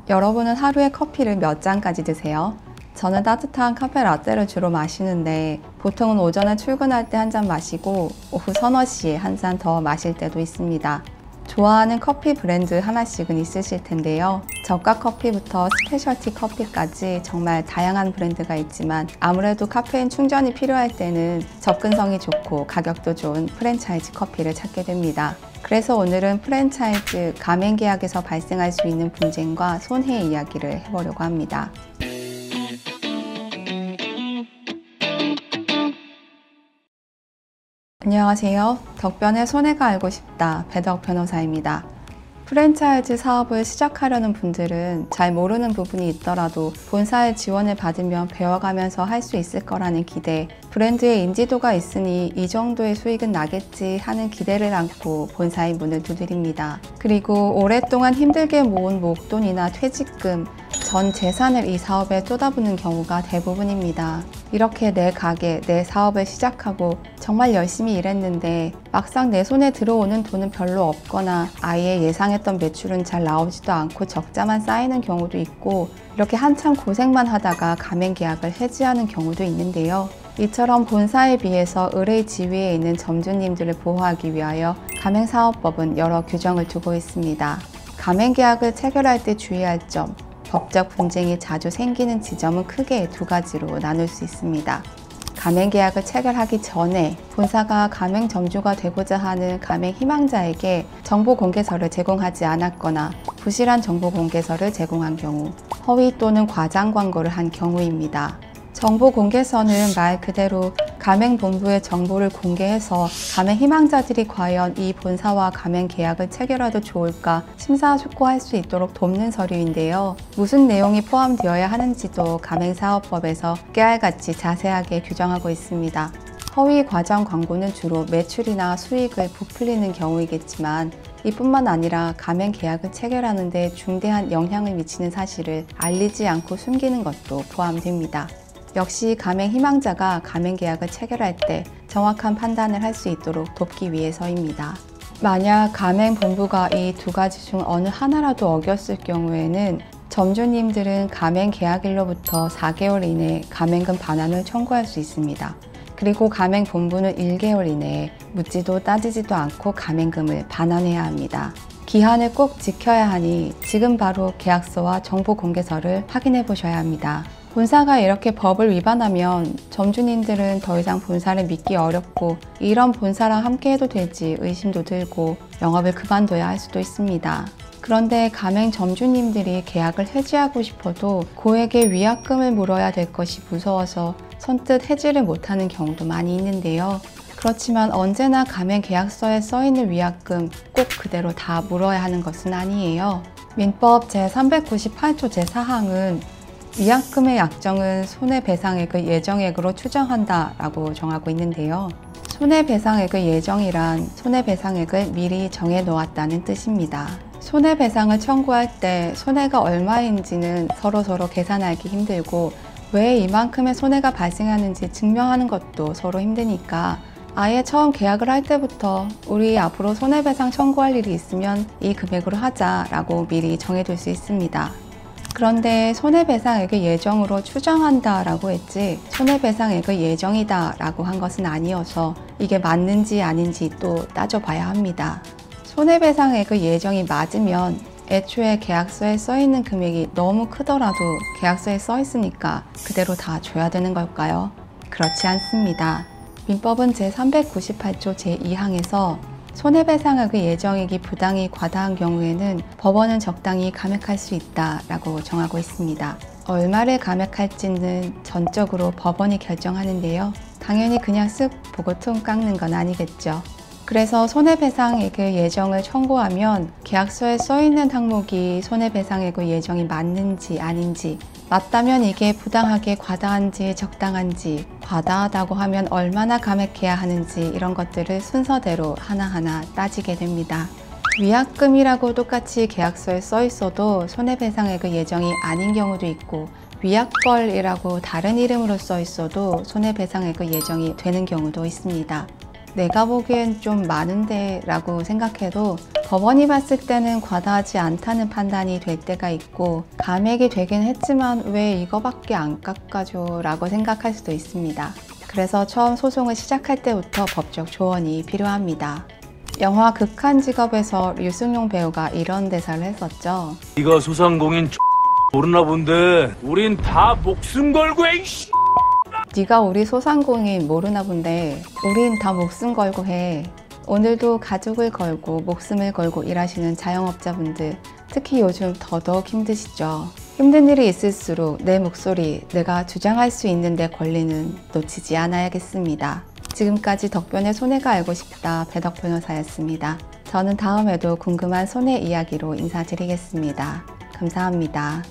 여러분은 하루에 커피를 몇 잔까지 드세요? 저는 따뜻한 카페 라떼를 주로 마시는데 보통은 오전에 출근할 때 한 잔 마시고 오후 서너 시에 한 잔 더 마실 때도 있습니다. 좋아하는 커피 브랜드 하나씩은 있으실 텐데요. 저가 커피부터 스페셜티 커피까지 정말 다양한 브랜드가 있지만 아무래도 카페인 충전이 필요할 때는 접근성이 좋고 가격도 좋은 프랜차이즈 커피를 찾게 됩니다. 그래서 오늘은 프랜차이즈 가맹 계약에서 발생할 수 있는 분쟁과 손해 이야기를 해보려고 합니다. 안녕하세요. 덕변의 손해가 알고 싶다 배덕 변호사입니다. 프랜차이즈 사업을 시작하려는 분들은 잘 모르는 부분이 있더라도 본사의 지원을 받으면 배워가면서 할 수 있을 거라는 기대, 브랜드의 인지도가 있으니 이 정도의 수익은 나겠지 하는 기대를 안고 본사의 문을 두드립니다. 그리고 오랫동안 힘들게 모은 목돈이나 퇴직금, 전 재산을 이 사업에 쏟아붓는 경우가 대부분입니다. 이렇게 내 가게, 내 사업을 시작하고 정말 열심히 일했는데 막상 내 손에 들어오는 돈은 별로 없거나 아예 예상했던 매출은 잘 나오지도 않고 적자만 쌓이는 경우도 있고 이렇게 한참 고생만 하다가 가맹 계약을 해지하는 경우도 있는데요. 이처럼 본사에 비해서 의뢰 지위에 있는 점주님들을 보호하기 위하여 가맹사업법은 여러 규정을 두고 있습니다. 가맹 계약을 체결할 때 주의할 점, 법적 분쟁이 자주 생기는 지점은 크게 두 가지로 나눌 수 있습니다. 가맹 계약을 체결하기 전에 본사가 가맹 점주가 되고자 하는 가맹 희망자에게 정보 공개서를 제공하지 않았거나 부실한 정보 공개서를 제공한 경우, 허위 또는 과장 광고를 한 경우입니다. 정보 공개서는 말 그대로 가맹본부의 정보를 공개해서 가맹 희망자들이 과연 이 본사와 가맹 계약을 체결해도 좋을까 심사숙고할 수 있도록 돕는 서류인데요. 무슨 내용이 포함되어야 하는지도 가맹사업법에서 깨알같이 자세하게 규정하고 있습니다. 허위 과장 광고는 주로 매출이나 수익을 부풀리는 경우이겠지만 이뿐만 아니라 가맹 계약을 체결하는 데 중대한 영향을 미치는 사실을 알리지 않고 숨기는 것도 포함됩니다. 역시 가맹 희망자가 가맹 계약을 체결할 때 정확한 판단을 할 수 있도록 돕기 위해서입니다. 만약 가맹 본부가 이 두 가지 중 어느 하나라도 어겼을 경우에는 점주님들은 가맹 계약일로부터 4개월 이내에 가맹금 반환을 청구할 수 있습니다. 그리고 가맹 본부는 1개월 이내에 묻지도 따지지도 않고 가맹금을 반환해야 합니다. 기한을 꼭 지켜야 하니 지금 바로 계약서와 정보 공개서를 확인해 보셔야 합니다. 본사가 이렇게 법을 위반하면 점주님들은 더 이상 본사를 믿기 어렵고 이런 본사랑 함께 해도 될지 의심도 들고 영업을 그만둬야 할 수도 있습니다. 그런데 가맹 점주님들이 계약을 해지하고 싶어도 고액의 위약금을 물어야 될 것이 무서워서 선뜻 해지를 못하는 경우도 많이 있는데요. 그렇지만 언제나 가맹 계약서에 써있는 위약금 꼭 그대로 다 물어야 하는 것은 아니에요. 민법 제398조 제4항은 위약금의 약정은 손해배상액의 예정액으로 추정한다 라고 정하고 있는데요. 손해배상액의 예정이란 손해배상액을 미리 정해놓았다는 뜻입니다. 손해배상을 청구할 때 손해가 얼마인지는 서로 계산하기 힘들고 왜 이만큼의 손해가 발생하는지 증명하는 것도 서로 힘드니까 아예 처음 계약을 할 때부터 우리 앞으로 손해배상 청구할 일이 있으면 이 금액으로 하자 라고 미리 정해둘 수 있습니다. 그런데 손해배상액을 예정으로 추정한다 라고 했지 손해배상액을 예정이다 라고 한 것은 아니어서 이게 맞는지 아닌지 또 따져봐야 합니다. 손해배상액의 예정이 맞으면 애초에 계약서에 써있는 금액이 너무 크더라도 계약서에 써있으니까 그대로 다 줘야 되는 걸까요? 그렇지 않습니다. 민법은 제398조 제2항에서 손해배상액의 예정액이 부당히 과다한 경우에는 법원은 적당히 감액할 수 있다라고 정하고 있습니다. 얼마를 감액할지는 전적으로 법원이 결정하는데요. 당연히 그냥 쓱 보고 퉁 깎는 건 아니겠죠. 그래서 손해배상액의 예정을 청구하면 계약서에 써있는 항목이 손해배상액의 예정이 맞는지 아닌지, 맞다면 이게 부당하게 과다한지 적당한지, 과다하다고 하면 얼마나 감액해야 하는지 이런 것들을 순서대로 하나하나 따지게 됩니다. 위약금이라고 똑같이 계약서에 써 있어도 손해배상액의 예정이 아닌 경우도 있고 위약벌이라고 다른 이름으로 써 있어도 손해배상액의 예정이 되는 경우도 있습니다. 내가 보기엔 좀 많은데 라고 생각해도 법원이 봤을 때는 과다하지 않다는 판단이 될 때가 있고 감액이 되긴 했지만 왜 이거밖에 안 깎아줘 라고 생각할 수도 있습니다. 그래서 처음 소송을 시작할 때부터 법적 조언이 필요합니다. 영화 극한 직업에서 류승룡 배우가 이런 대사를 했었죠. 네가 소상공인 모르나 본데 우린 다 목숨 걸고 해. 네가 우리 소상공인 모르나 본데 우린 다 목숨 걸고 해. 오늘도 가족을 걸고 목숨을 걸고 일하시는 자영업자분들, 특히 요즘 더더욱 힘드시죠. 힘든 일이 있을수록 내 목소리, 내가 주장할 수 있는 내 권리는 놓치지 않아야겠습니다. 지금까지 덕변의 손해가 알고 싶다 배덕 변호사였습니다. 저는 다음에도 궁금한 손해 이야기로 인사드리겠습니다. 감사합니다.